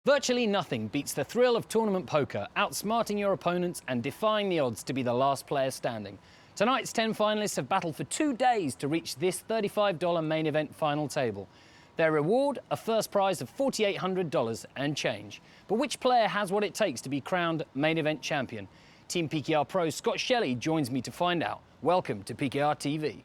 Virtually nothing beats the thrill of tournament poker, outsmarting your opponents and defying the odds to be the last player standing. Tonight's 10 finalists have battled for 2 days to reach this $35 main event final table. Their reward, a first prize of $4,800 and change. But which player has what it takes to be crowned main event champion? Team PKR Pro Scott Shelley joins me to find out. Welcome to PKR TV.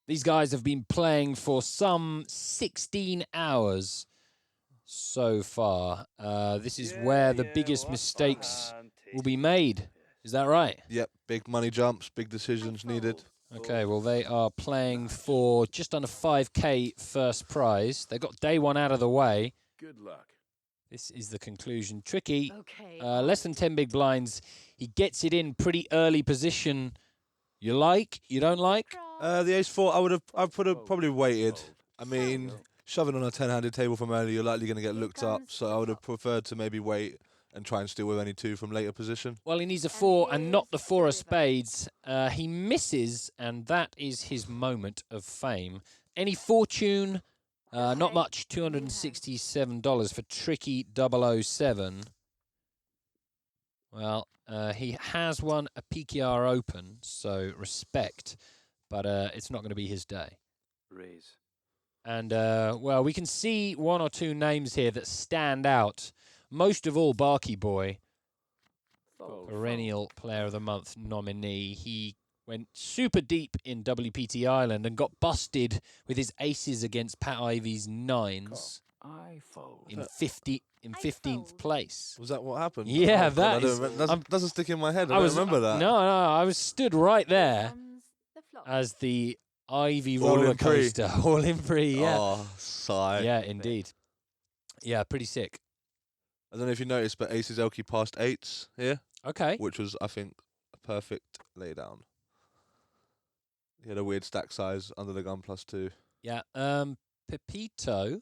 These guys have been playing for some 16 hours so far. This is where the biggest mistakes will be made. Is that right? Yep, big money jumps, big decisions needed. Okay, well, they are playing for just under 5K first prize. They got day one out of the way. Good luck. This is the conclusion. Tricky, Okay. less than 10 big blinds. He gets it in pretty early position. You like? You don't like? The ace-4, I'd probably waited. I mean, shoving on a 10-handed table from early, you're likely going to get looked up. So I would have preferred to maybe wait and try and steal with any 2 from later position. Well, he needs a 4 and not the 4 of spades. He misses, and that is his moment of fame. Any fortune? Not much, $267 for Tricky 007. Well, he has won a PKR Open, so respect. But it's not going to be his day. Raise. And, well, we can see 1 or 2 names here that stand out. Most of all, Barky Boy, perennial Player of the Month nominee. He went super deep in WPT Island and got busted with his aces against Pat Ivy's 9s I fold. in 15th place. Was that what happened? Yeah, oh, that is... doesn't stick in my head. I don't remember that. No, I was stood right there as the Ivy roller coaster. All in free, yeah. Oh, sigh. Yeah, indeed. Yeah, pretty sick. I don't know if you noticed, but Aces Elkie passed 8s here, Okay. which was, I think, a perfect laydown. He had a weird stack size under the gun +2. Yeah, Pepito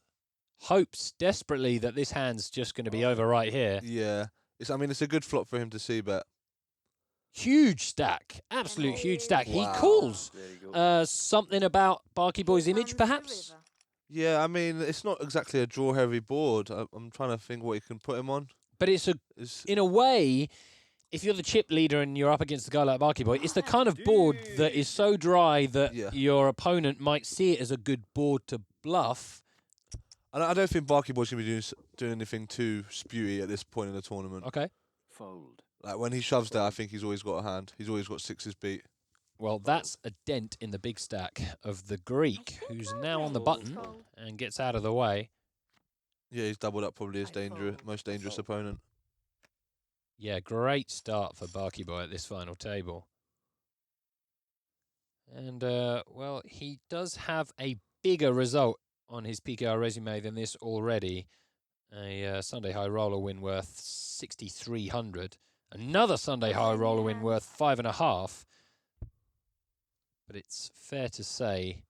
hopes desperately that this hand's just going to be over right here. Yeah. I mean, it's a good flop for him to see, but... Huge stack. Absolute huge stack. Wow. He calls. There you go. Something about Barky Boy's image, perhaps? Yeah, I mean, it's not exactly a draw-heavy board. I'm trying to think what you can put him on. But it's in a way, if you're the chip leader and you're up against a guy like Barky Boy, it's the kind of board that is so dry that your opponent might see it as a good board to bluff. I don't think Barky Boy's going to be doing anything too spewey at this point in the tournament. Okay. Fold. Like, when he shoves there, I think he's always got a hand. He's always got 6s beat. Well, that's a dent in the big stack of the Greek, who's now on the button and gets out of the way. Yeah, he's doubled up probably his most dangerous opponent. Yeah, great start for Barky Boy at this final table. And, well, he does have a bigger result on his PKR resume than this already. A Sunday High Roller win worth 6,300. Another Sunday High Roller win worth 5.5. But it's fair to say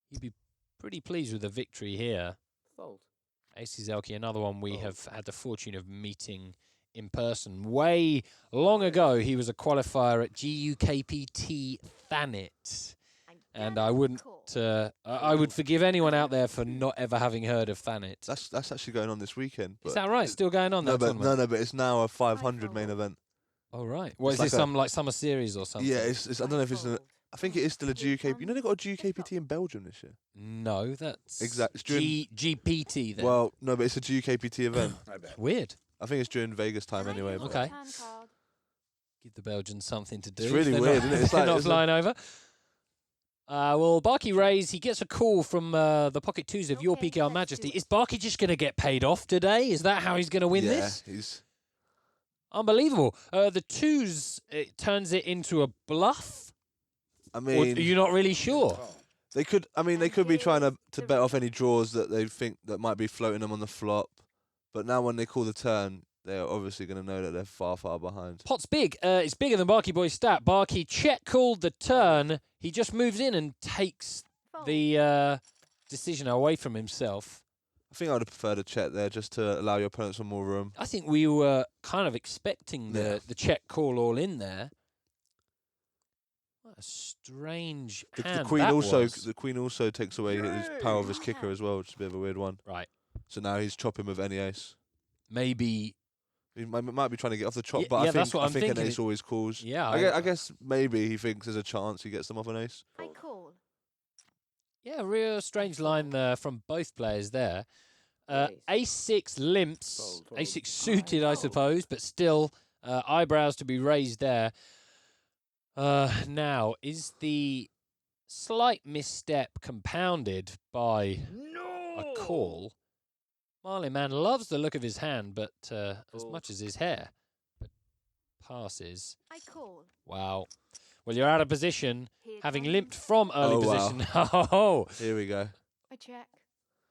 he'd be pretty pleased with the victory here. Fold. Aces Elkie, another one we have had the fortune of meeting in person. Way long ago, he was a qualifier at GUKPT Thanet. And I wouldn't, I would forgive anyone out there for not ever having heard of Thanet. That's actually going on this weekend. Is that right? Still going on? No, that tournament? no, but it's now a 500 main event. Oh, right. What, is It's this like some like summer series or something? Yeah, it's I don't know if it's I think it is still a GUK. You know they got a GUKPT in Belgium this year. No, that's exactly GPT then. Well, no, but it's a GUKPT event. I bet. Weird. I think it's during Vegas time anyway. But Okay. Give the Belgians something to do. It's really They're weird, not, isn't it? It's they're like- not it's flying over. Well, Barky raise. He gets a call from the pocket 2s of your PKR Majesty. Is Barky just going to get paid off today? Is that how he's going to win this? Yeah, he's Unbelievable. The 2s, it turns it into a bluff. I Or mean, are you not really sure? They could. I mean, they could be trying to bet off any draws that they think that might be floating them on the flop. But now when they call the turn, they're obviously going to know that they're far, far behind. Pot's big. It's bigger than Barky Boy's stat. Barky check called the turn. He just moves in and takes the decision away from himself. I think I would have preferred a check there just to allow your opponent some more room. I think we were kind of expecting the check call all in there. What a strange hand The queen that also was. the queen also takes away his power of his kicker as well, which is a bit of a weird one. Right. So now he's chopping with any ace. Maybe. He might be trying to get off the chop, Yeah, but yeah, I that's think what I'm an thinking. ace always calls. Yeah. I guess maybe he thinks there's a chance he gets them off an ace. I call. Yeah, real strange line from both players there. Raise. Ace-6 limps, Fold. Ace-6 suited, I suppose, but still eyebrows to be raised there. Now, is the slight misstep compounded by a call? Marley Man loves the look of his hand, but as Fold. much as his hair. But passes. I call. Wow. Well, you're out of position, Here having comes limped from early Oh, wow. position. Oh, Here we go. a check.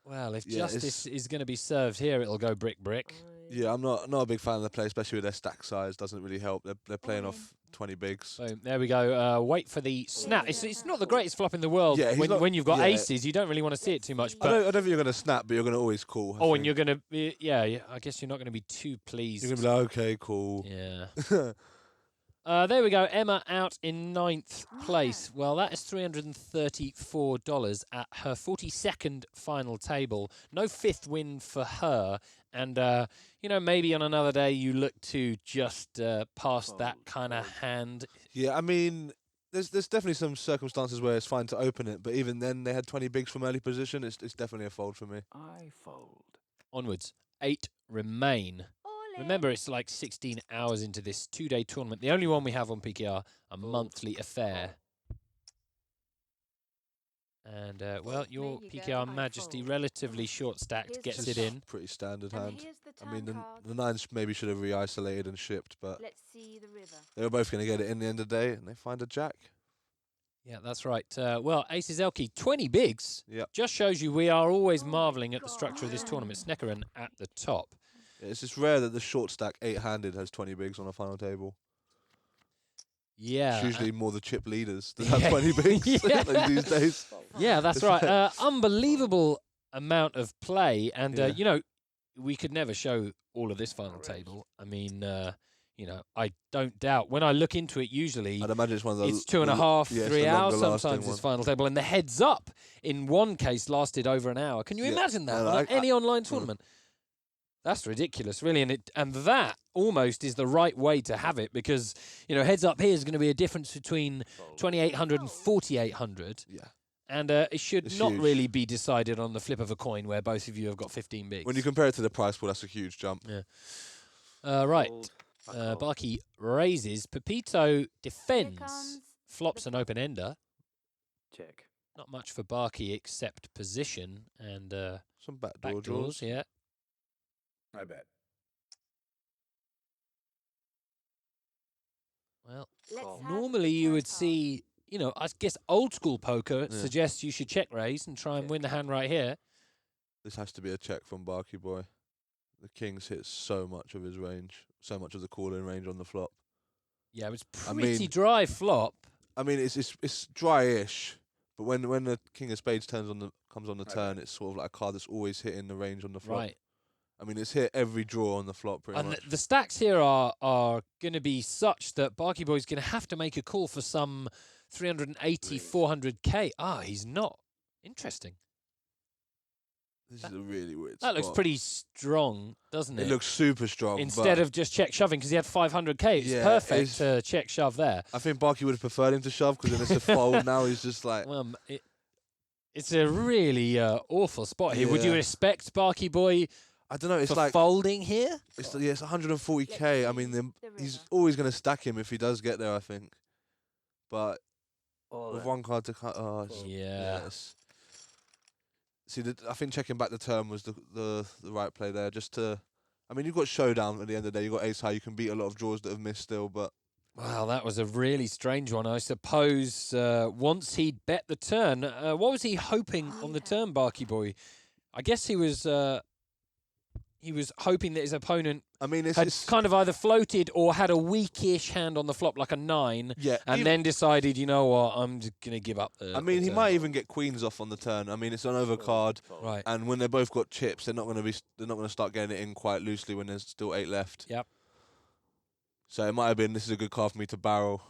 well, if Yeah, justice is going to be served here, it'll go brick. Yeah, I'm not a big fan of the play, especially with their stack size. Doesn't really help. They're playing All in. off 20 bigs. Boom, there we go. Wait for the snap. It's not the greatest flop in the world. Yeah, he's not- when you've got yeah. aces, you don't really want to see it too much. I But don't think you're going to snap, but you're going to always call. I and think. you're going to be, yeah, I guess you're not going to be too pleased. You're going to be like, okay, cool. Yeah. There we go. Emma out in 9th place. Well, that is $334 at her 42nd final table. No 5th win for her. And, maybe on another day you look to just pass that kind of hand. Yeah, I mean, there's definitely some circumstances where it's fine to open it, but even then they had 20 bigs from early position. It's definitely a fold for me. I fold. Onwards. 8 remain. All in. Remember, it's like 16 hours into this 2-day tournament. The only one we have on PKR, a monthly affair. And, well, your There you go. PKR I Majesty, fold. relatively short stacked, Here's gets the it top. in. Pretty standard And hand. here's the I mean, turn the card. nines maybe should have re-isolated and shipped, but Let's see the river. they were both going to get it in the end of the day, and they find a jack. Yeah, that's right. Well, Aces Elkie, 20 bigs. Yep. Just shows you we are always Oh my marvelling at the structure of this God. tournament. Sneckerin at the top. It's just rare that the short stack 8-handed has 20 bigs on a final table. Yeah. It's usually more the chip leaders that Yeah. have 20 bigs Yeah. like these days. Yeah, that's right. Unbelievable amount of play. And, Yeah. we could never show all of this final table. I mean, I don't doubt. When I look into it, usually I'd imagine it's one of those. it's 2.5, yeah, it's 3 the hours longer lasting sometimes one. this final table. And the heads up in one case lasted over an hour. Can you Yeah. imagine that? No, on I- any online tournament? That's ridiculous, really. And that almost is the right way to have it because, heads up here is going to be a difference between 2,800 and 4,800. Yeah. And it should It's not huge. really be decided on the flip of a coin where both of you have got 15 bigs. When you compare it to the price pool, that's a huge jump. Right. Fold. I call. Barky raises. Pepito Here defends. comes Flops an open ender. Check. Not much for Barky except position and Some backdoor back draws. draws. Yeah. I bet. Well, Let's Call. have normally the you turn would card. see, I guess old school poker Yeah. suggests you should check raise and try and Check. win the hand right here. This has to be a check from Barky Boy. The Kings hit so much of his range, so much of the call-in range on the flop. Yeah, it was I pretty mean- dry flop. I mean, it's dry-ish, but when the King of Spades comes on the I turn, bet. it's sort of like a card that's always hitting the range on the flop. Right. I mean, it's hit every draw on the flop pretty And much. the stacks here are going to be such that Barky Boy's going to have to make a call for some 380, Raise. 400k. He's not. Interesting. This is a really weird That looks spot. pretty strong, doesn't it? It looks super strong. Instead but of just check shoving, because he had 500k. It's Yeah, perfect it's- to check shove there. I think Barky would have preferred him to shove because then it's a fold. Now he's just like, Well, it's a really awful spot here. Would you Yeah. expect Barky Boy I don't know. It's for like folding here? it's 140k. I mean, he's always going to stack him if he does get there. I think, but All with in. one card to cut, Yeah. yes. See, I think checking back the turn was the right play there. Just to, I mean, you've got showdown at the end of the day. You've got ace high. You can beat a lot of draws that have missed still, but Well, that was a really strange one. I suppose once he'd bet the turn, what was he hoping on the turn, Barky Boy? I guess he was hoping that his opponent I mean, had it's kind of either floated or had a weakish hand on the flop, like a 9, yeah, and then decided, you know what, I'm just going to give up the I mean, the he turn. might even get queens off on the turn. I mean, it's an overcard, Right. and when they both got chips, they're not going to start getting it in quite loosely when there's still 8 left. Yep. So it might have been, this is a good card for me to barrel,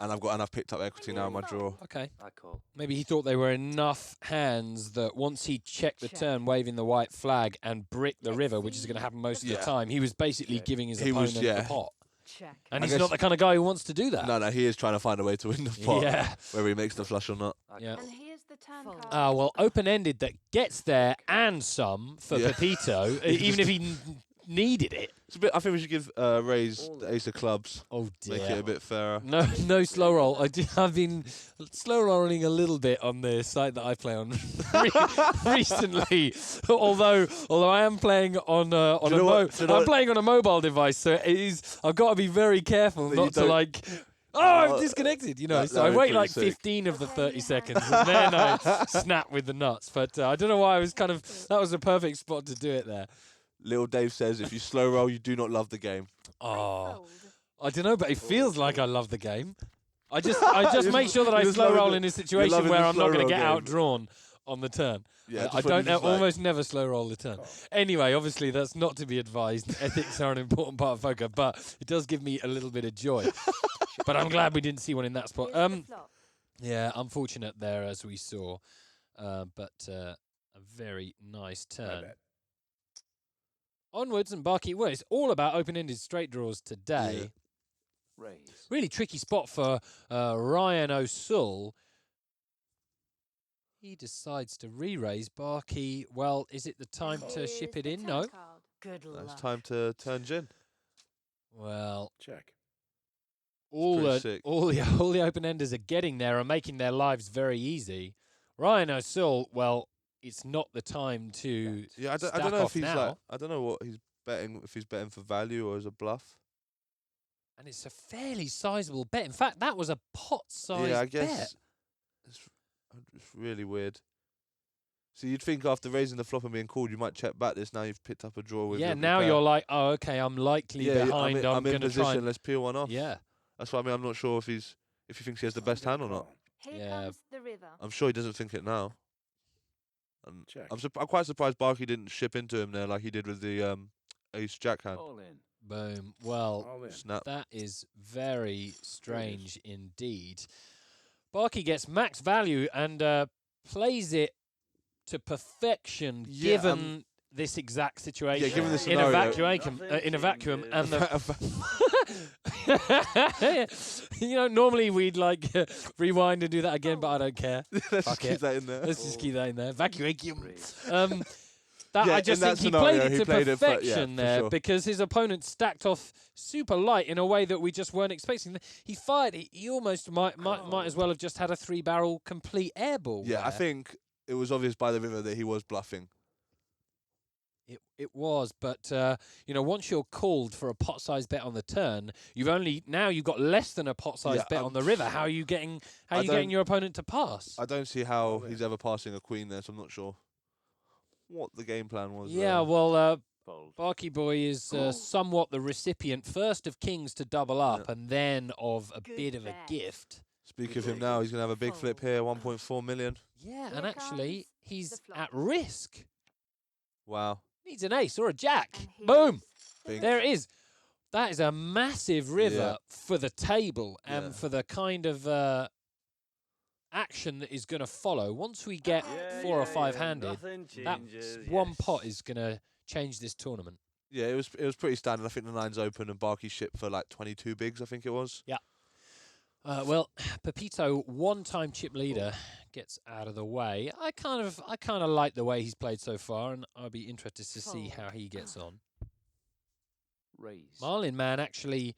and I've picked up equity now in my draw. Okay. I call. Maybe he thought they were enough hands that once he checked the turn, waving the white flag and bricked the river, which is going to happen most of the Yeah. time, he was basically Check. giving his He was- opponent the yeah. pot. Check. And I he's not guess- the kind of guy who wants to do that. No, he is trying to find a way to win the pot, Yeah. whether he makes the flush or not. I Yeah. call. And here's the turn card. Well, open-ended that gets there and some for Yeah. Pepito, even if he needed it. It's a bit. I think we should give Rays All the ace of clubs, Oh dear. make it a bit fairer. No slow roll. I've been slow rolling a little bit on the site that I play on recently. although I am playing on you know what- do you know I'm what- playing on a mobile device, so it is. I've got to be very careful That not you to don't- like. Oh, I'm Oh, disconnected. You know, that so I would wait be like pretty sick. 15 of the Okay, 30 you seconds, have- and then I snap with the nuts. But I don't know why I was kind of. That was a perfect spot to do it there. Little Dave says, if you slow roll, you do not love the game. Oh. Fold. I don't know, but it feels like I love the game. I just make sure that I You're just slow loving roll the- in a situation loving where the I'm not slow going to roll get game. outdrawn on the turn. Yeah, I just when don't you just like- almost never slow roll the turn. Call. Anyway, obviously that's not to be advised. Ethics are an important part of poker, but it does give me a little bit of joy. But I'm glad we didn't see one in that spot. Here's the flop. Yeah, unfortunate there as we saw, but a very nice I turn. bet. Onwards and Barky. Well, it's all about open-ended straight draws today. Yeah. Raise. Really tricky spot for Ryan O'Sull. He decides to re-raise. Barky, well, is it the time to Here's ship it the in? turn No. card. Good It's luck. time to turn gin. Well, Check. all pretty the sick. all the open-enders are getting there and making their lives very easy. Ryan O'Sull, well, it's not the time to Yeah, I stack don't know if off he's now. like. I don't know what he's betting. If he's betting for value or as a bluff. And it's a fairly sizable bet. In fact, that was a pot-sized Yeah, I bet. guess it's really weird. So you'd think after raising the flop and being called, you might check back this. Now you've picked up a draw with. Yeah, your now pair. you're like, oh, okay, I'm likely Yeah, behind. I'm I'm in going to position. try and... Let's peel one off. Yeah. That's why I mean. I'm not sure if he thinks he has the best hand or not. Call. Here Yeah. comes the river. I'm sure he doesn't think it now. And Check. I'm quite surprised Barky didn't ship into him there like he did with the ace jack hand. All in. Boom. Well, All in. Snap. that is very strange indeed. Barky gets max value and plays it to perfection, Yeah, given this exact situation. Yeah, given the in a scenario. vacuum, in a vacuum, and you know, normally we'd like rewind and do that again, but I don't care. Let's Fuck just keep it. that in there. Let's just keep that in there. Vacuum. Raise. That Yeah, I in just that think he played scenario, it he to played it for- yeah, perfection for there sure. because his opponent stacked off super light in a way that we just weren't expecting. He fired. He almost might as well have just had a 3-barrel complete airball. Yeah, I there. think it was obvious by the river that he was bluffing. It was, but you know, once you're called for a pot-sized bet on the turn, you've got less than a pot-sized Yeah, bet on the river. How are you getting? How I are you getting don't- your opponent to pass? I don't see how Oh, yeah. he's ever passing a queen there, so I'm not sure what the game plan was. Yeah, there. well, Fold. Barky Boy is somewhat the recipient first of kings to double up, Yeah. and then of a Good bit of a bet. gift. Speak of him now, he's going to have a big flip here, 1.4 million. Yeah, Here and actually, comes he's the flop. at risk. Wow. Needs an ace or a jack. And Boom. here's the Big. There it is. That is a massive river Yeah. for the table and Yeah. for the kind of action that is going to follow. Once we get Yeah, 4 or 5-handed, Nothing that changes, one yes. pot is going to change this tournament. Yeah, it was pretty standard. I think the nine's open and Barky shipped for like 22 bigs, I think it was. Well, Pepito, one-time chip leader, gets out of the way. I kind of like the way he's played so far, and I'll be interested to see how he gets on. Raise. Marlin Man actually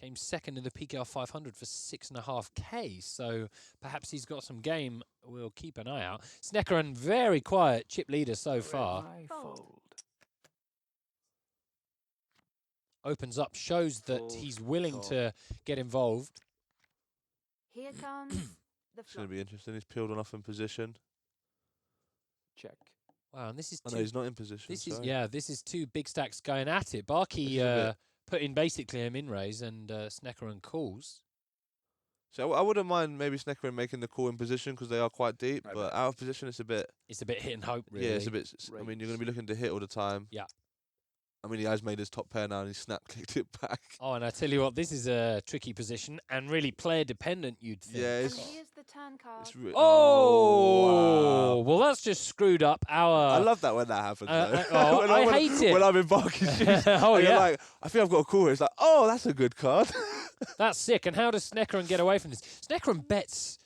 came second in the PKR 500 for 6.5K, so perhaps he's got some game. We'll keep an eye out. Sneckeran, very quiet chip leader so far. I fold. opens up, shows that Fold, he's willing call. to get involved. Here comes the It's going flop. to be interesting. He's peeled on off in position. Check. Wow, and this is Oh, no, he's not in position. this is sorry. this is two big stacks going at it. Barky This is a put in basically a min raise, and Sneckerin calls. So I wouldn't mind maybe Sneckerin making the call in position because they are quite deep, Right but back. out of position it's a bit. It's a bit hit and hope, really. Yeah, it's a bit. I mean, you're going to be looking to hit all the time. Yeah. I mean, he has made his top pair now, and he snap clicked it back. Oh, and I tell you what, this is a tricky position and really player dependent, you'd think. Yeah, And it's. here's the turn card. Oh, wow. well, that's just screwed up our. I love that when that happens. though. oh, When I hate it. When I'm in Barky's shoes, Oh, and you're yeah. like, I think I've got a call here. It's like, oh, that's a good card. That's sick. And how does Sneckerin get away from this? Sneckerin bets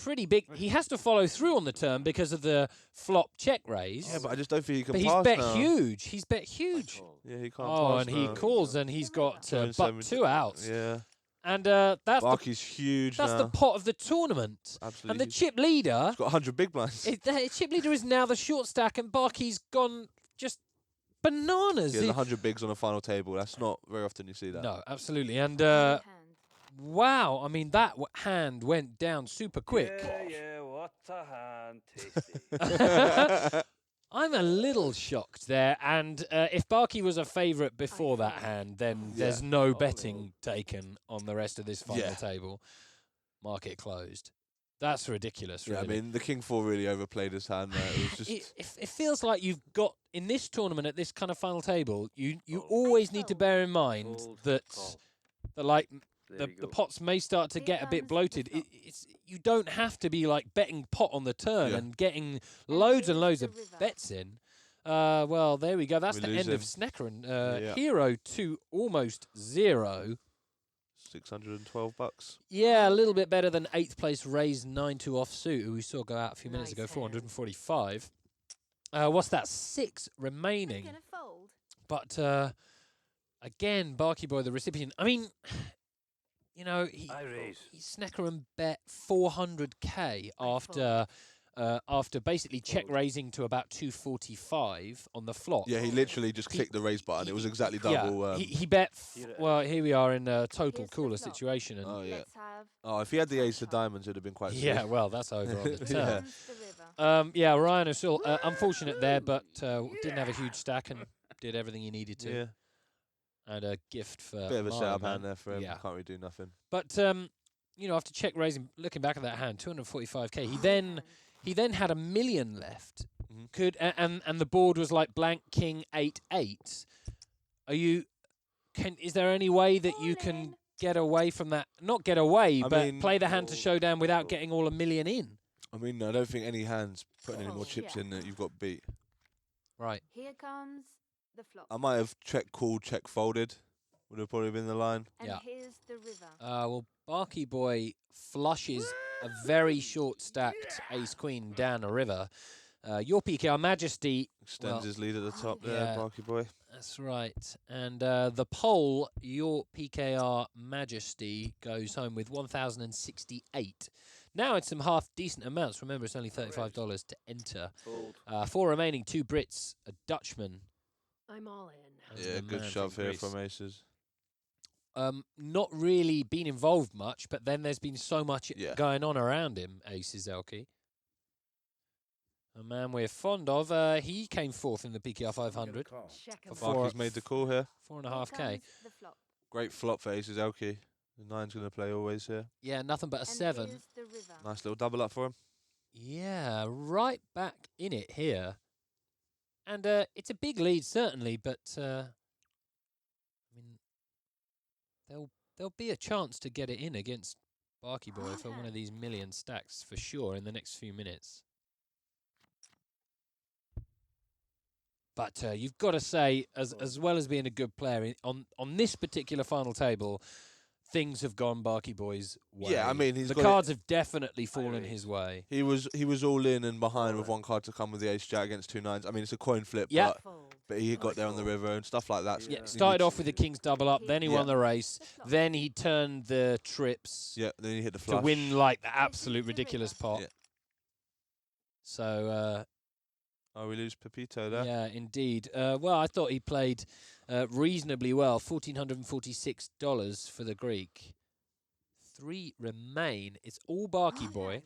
pretty big. He has to follow through on the turn because of the flop check raise. Yeah, but I just don't think he can But he's pass bet now. huge. He's bet huge. Call. Yeah, he can't Oh, pass and he now. calls, and he's got Going but 70 two outs. Yeah, And that's Barky's huge the now. pot of the tournament. Absolutely. And the chip leader, He's got 100 big blinds. the chip leader is now the short stack, and Barky's gone just bananas. Yeah, 100 bigs on a final table. That's not very often you see that. No, absolutely. And Hand. wow, I mean that hand went down super quick. Yeah, what a hand. Tasty. I'm a little shocked there, and if Barky was a favourite before that hand, then there's no betting taken on the rest of this final Yeah. table. Market closed. That's ridiculous, Yeah, really. I mean, the King 4 really overplayed his hand there. It was just. It feels like you've got, in this tournament, at this kind of final table, you always need to bear in mind Fold, that, call. like, There we the go. pots may start to Here get a bit comes the bloated. flop. It's you don't have to be like betting pot on the turn Yeah. and getting loads and here's loads the of river. bets in. Well, there we go. That's We the lose end of him. Sneckerin. Yeah. Hero to almost zero. $612. Yeah, a little bit better than 8th place Raised 9-2 offsuit, who we saw go out a few minutes Nice ago, hand. 445. What's that? 6 I'm remaining. gonna fold. But again, Barky Boy, the recipient. I mean, you know, I raise. Sneckerin bet 400k after basically check Fold. raising to about 245 on the flop. Yeah, he literally just He- clicked the raise button. It was exactly Yeah, double. he bet. Here it Well, here we are in a total Here's the cooler flop. situation, and Oh, yeah. Let's have. Oh, if he had the ace of diamonds, it would have been quite yeah, sick. well, that's over on the Yeah. turn. Here comes the river. Yeah, Ryan O'Sul, unfortunate there, but didn't have a huge stack and did everything he needed to. Yeah. And a gift for Bit of a my setup man. hand there for him. Yeah. Can't really do nothing. But you know, after check raising, looking back at that hand, 245k. He Hard then hand. he then had $1 million left. Mhm. Could and the board was like blank king 8-8. Are you? Is there any way that you All can in. get away from that? Not get away, I but mean- play the hand to Fold, showdown without fold. getting all $1 million in. I mean, I don't think any hands putting any more Oh, chips yeah. in that you've got beat. Right. Here comes the flop. I might have check called, check folded. Would have probably been the line. And yeah. here's the river. Well, Barky Boy flushes a very short stacked ace queen down a river. Your PKR Majesty. Extends Well, his lead at the top yeah. there, Barky boy. That's right. And the poll, your PKR Majesty goes home with 1,068. Now it's some half decent amounts. Remember, it's only $35 to enter. Fold. 4 remaining, 2 Brits, a Dutchman. I'm all in. and Yeah, the good man shove from here Greece. from aces. Not really been involved much, but then there's been so much Yeah. going on around him, Aces Elke. A man we're fond of. He came fourth in the PKR 500. Check 'em. For Barky's made the call here. 4.5k. Here comes the flop. Great flop for aces, Elke. The 9's going to play always here. Yeah, nothing but a And 7. here's the river. Nice little double up for him. Yeah, right back in it here. And it's a big lead, certainly, but I mean, there'll be a chance to get it in against Barky Boy for one of these million stacks for sure in the next few minutes. But you've got to say, as well as being a good player, on this particular final table, things have gone Barky Boy's way. Yeah, I mean, he's the got cards have definitely fallen his way. He was all in and behind with one card to come with the ace jack against 2 9s. I mean, it's a coin flip, Yeah. Fold. but he got there on the river and stuff like that. Yeah, Yeah. started off with the king's double up, then he won Yeah. the race, The flop. then he turned the trips Yeah, then he hit the to flush. win like the This is absolute the ridiculous river. pot. Yeah. So Oh, we lose Pepito there. Yeah, indeed. Well, I thought he played reasonably well. $1,446 for the Greek. 3 remain. It's all Barky boy.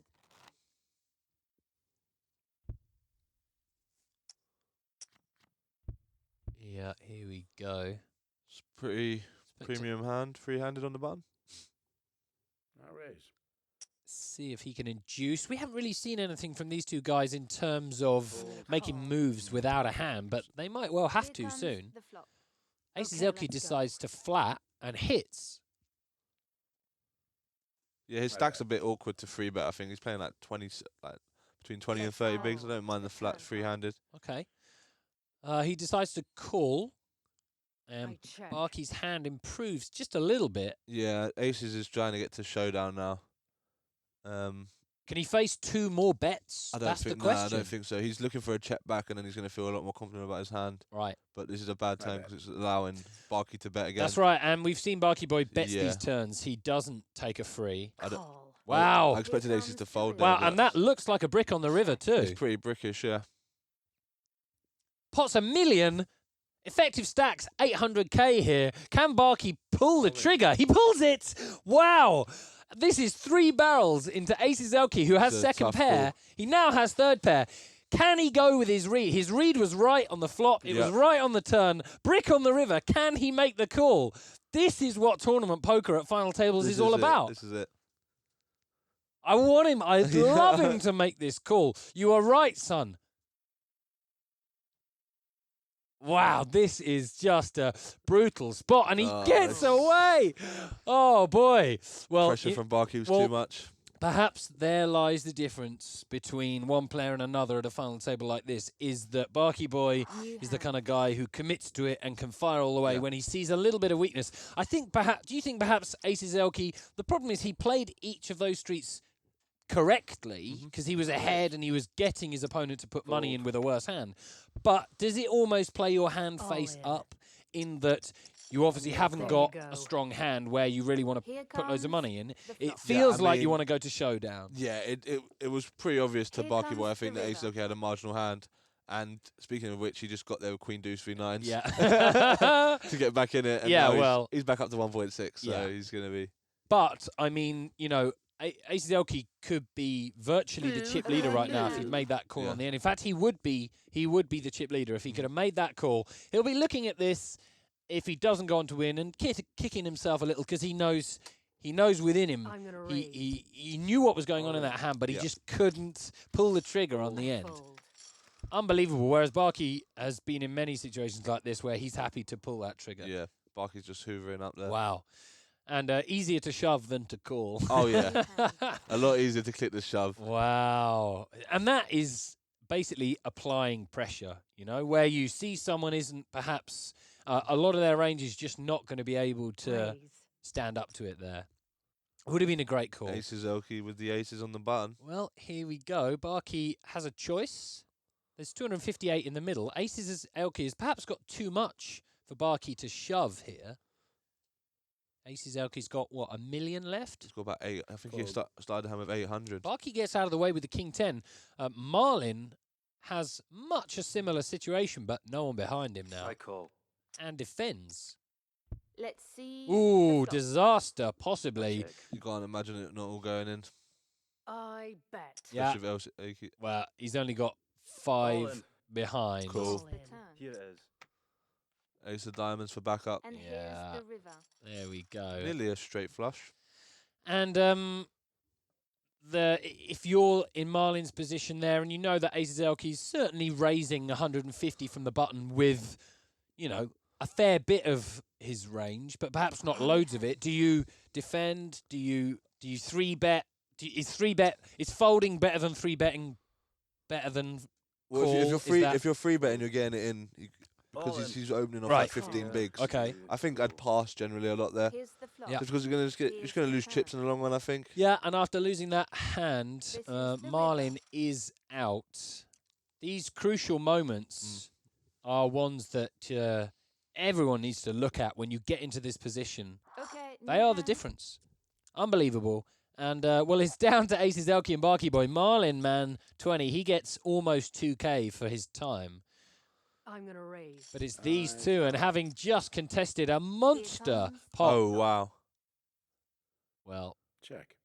Yeah, here we go. It's pretty Let's premium hand, free-handed on the button. That raise. see if he can induce. We haven't really seen anything from these two guys in terms of making moves without a hand, but they might well have to soon. The flop. Ace Okay, Zelki let's go. decides to flat and hits. Yeah, his stack's a bit awkward to free bet. I think he's playing like 20, like between 20 and 30 bigs. I don't mind the flat free-handed. Okay. He decides to call, and I check. Barky's hand improves just a little bit. Yeah, Aces is trying to get to showdown now. Can he face 2 more bets? I don't That's think. the question. I don't think so. He's looking for a check back, and then he's going to feel a lot more confident about his hand. Right. But this is a bad turn because it's allowing Barky to bet again. That's right, and we've seen Barky Boy bets Yeah. these turns. He doesn't take a free. I don't- Call. Wow. I expected Aces to fold there. Wow, but and that looks like a brick on the river too. it's pretty brickish, yeah. Pots a million. Effective stacks 800k here. Can Barky pull the trigger? He pulls it. Wow. This is 3 barrels into Aces Elke, who has It's a second tough pair. call. He now has third pair. Can he go with his read? His read was right on the flop. It was Yep. right on the turn. Brick on the river. Can he make the call? This is what tournament poker at final tables This is all it. about. This is it. I want him. I'd Yeah. love him to make this call. You are right, son. Wow, this is just a brutal spot, and he Oh, gets this- away. Oh boy. Well, Pressure from Barky was well, too much. perhaps there lies the difference between one player and another at a final table like this. Is that Barky Boy is the kind of guy who commits to it and can fire all the way Yeah. when he sees a little bit of weakness. I think perhaps. Do you think perhaps Aces Elke? The problem is he played each of those streets correctly because he was ahead and he was getting his opponent to put money in with a worse hand. But does it almost play your hand All face in. up in that you obviously haven't There got you go. a strong hand where you really want to Here put loads of comes money in? the It flop. feels I like you mean- want to go to showdown. Yeah, it was pretty obvious to Here Barky Boy. I comes think the that Aces river. Elke had a marginal hand. And speaking of which, he just got there with Queen Deuce 3-9s. Yeah. to get back in it. And Yeah, now well- he's back up to 1.6, so Yeah. he's going to be. But, I mean, you know, Aces Elke could be virtually the chip leader right now if he'd made that call Yeah. on the end. In fact, he would be the chip leader if he could have made that call. He'll be looking at this if he doesn't go on to win and kicking himself a little because he knows within him I'm gonna he, raise. he knew what was going on in that hand, but he Yeah. just couldn't pull the trigger on the end. Fold. Unbelievable. Whereas Barky has been in many situations like this where he's happy to pull that trigger. Yeah, Barky's just hoovering up there. Wow. And easier to shove than to call. Oh, yeah. New hand. A lot easier to click the shove. Wow. And that is basically applying pressure, you know, where you see someone isn't perhaps, a lot of their range is just not going to be able to Raise. stand up to it there. Would have been a great call. Aces Elke with the aces on the button. Well, here we go. Barky has a choice. There's 258 in the middle. Aces Elke has perhaps got too much for Barky to shove here. Aces Elke's got, what, a million left? He's got about 8. I think he Fold. started him with 800. Barky gets out of the way with the King 10. Marlin has much a similar situation, but no one behind him now. I call. And defends. Let's see. the Ooh, flop. disaster, I possibly. check. You can't imagine it not all going in. I bet. Yeah. Especially with Elke. Well, he's only got All 5 in. behind. Cool. All The in. turn. Here it is. Ace of diamonds for backup. And Yeah. here's the river. There we go. Nearly a straight flush. And if you're in Marlin's position there, and you know that Aces Elke's certainly raising 150 from the button with, you know, a fair bit of his range, but perhaps not loads of it. Do you defend? Do you 3-bet? Is folding better than 3-betting? Better than Well, call? if you're free betting, you're getting it in because All in. he's opening off Right. like 15 Yeah. bigs. Okay. I think I'd pass generally a lot there. Here's the flop. Yeah. Just because you're just going to lose chips in the long run, I think. Yeah, and after losing that hand, This is the Marlin is out. These crucial moments are ones that everyone needs to look at when you get into this position. Okay. They new are the hand. difference. Unbelievable. And, well, it's down to Aces Elkie and Barky Boy. Marlin, man, 20. He gets almost 2K for his time. I'm gonna raise. But it's these two, and having just contested a monster comes pot. Oh, wow. Well, Check.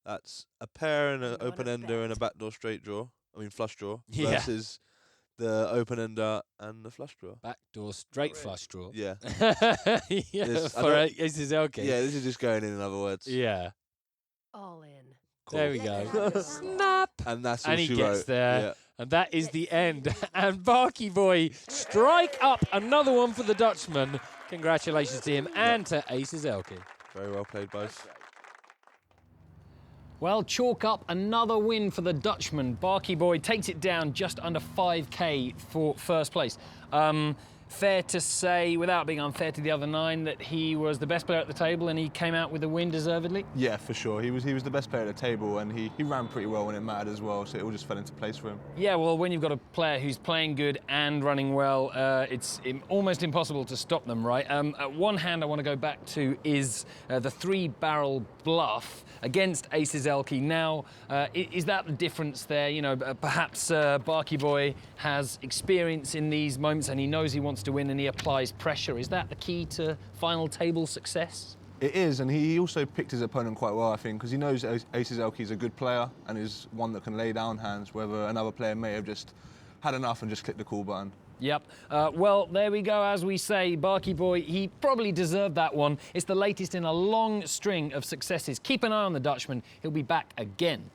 That's a pair and an I'm gonna open-ender and a bet. backdoor straight draw. I mean, flush draw. Yeah. Versus the open-ender and the flush draw. backdoor straight Not flush draw. Yeah. Yeah, This- I for don't- Aces Elkie. Yeah, this is just going in other words. Yeah. All in. There we Let's go. have it. Snap! And that's all And he she gets wrote. there. Yeah. And that is the end. And Barky Boy strike up another one for the Dutchman. Congratulations to him and to Aces Elkie. Very well played, both. Well, chalk up another win for the Dutchman. Barky Boy takes it down just under 5K for first place. Fair to say, without being unfair to the other 9, that he was the best player at the table and he came out with the win deservedly? Yeah, for sure. He was the best player at the table, and he ran pretty well when it mattered as well, so it all just fell into place for him. Yeah, well, when you've got a player who's playing good and running well, it's almost impossible to stop them, right? One hand I want to go back to is the 3-barrel bluff against Aces Elkie. Now, is that the difference there? You know, perhaps Barky Boy has experience in these moments and he knows he wants to win and he applies pressure. Is that the key to final table success? It is, and he also picked his opponent quite well, I think, because he knows Aces Elkie is a good player and is one that can lay down hands, whether another player may have just had enough and just clicked the call button. Yep. Well, there we go. As we say, Barky Boy, he probably deserved that one. It's the latest in a long string of successes. Keep an eye on the Dutchman. He'll be back again.